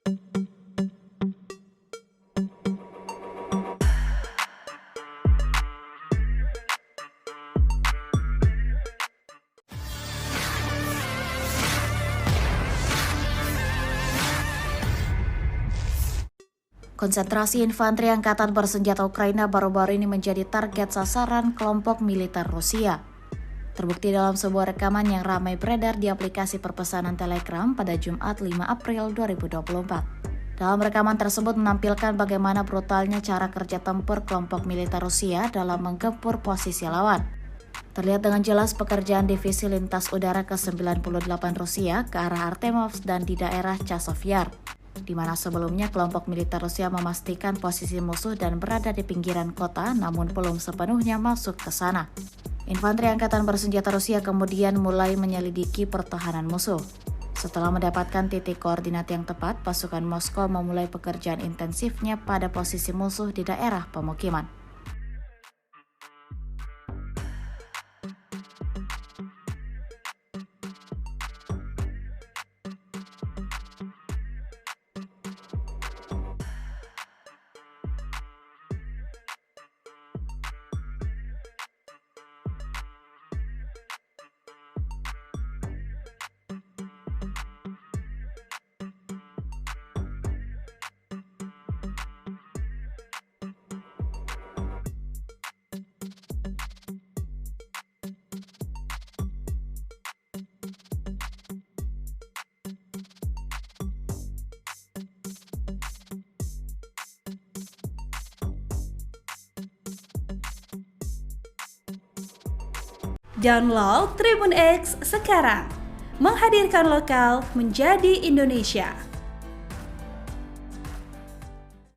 Konsentrasi infanteri Angkatan Bersenjata Ukraina baru-baru ini menjadi target sasaran kelompok militer Rusia. Terbukti dalam sebuah rekaman yang ramai beredar di aplikasi perpesanan Telegram pada Jumat 5 April 2024. Dalam rekaman tersebut menampilkan bagaimana brutalnya cara kerja tempur kelompok militer Rusia dalam menggempur posisi lawan. Terlihat dengan jelas pekerjaan divisi lintas udara ke-98 Rusia ke arah Artemovsk dan di daerah Chazov Yar, di mana sebelumnya kelompok militer Rusia memastikan posisi musuh dan berada di pinggiran kota namun belum sepenuhnya masuk ke sana. Infanteri Angkatan Bersenjata Rusia kemudian mulai menyelidiki pertahanan musuh. Setelah mendapatkan titik koordinat yang tepat, pasukan Moskow memulai pekerjaan intensifnya pada posisi musuh di daerah pemukiman. Download Tribun X sekarang, menghadirkan lokal menjadi Indonesia.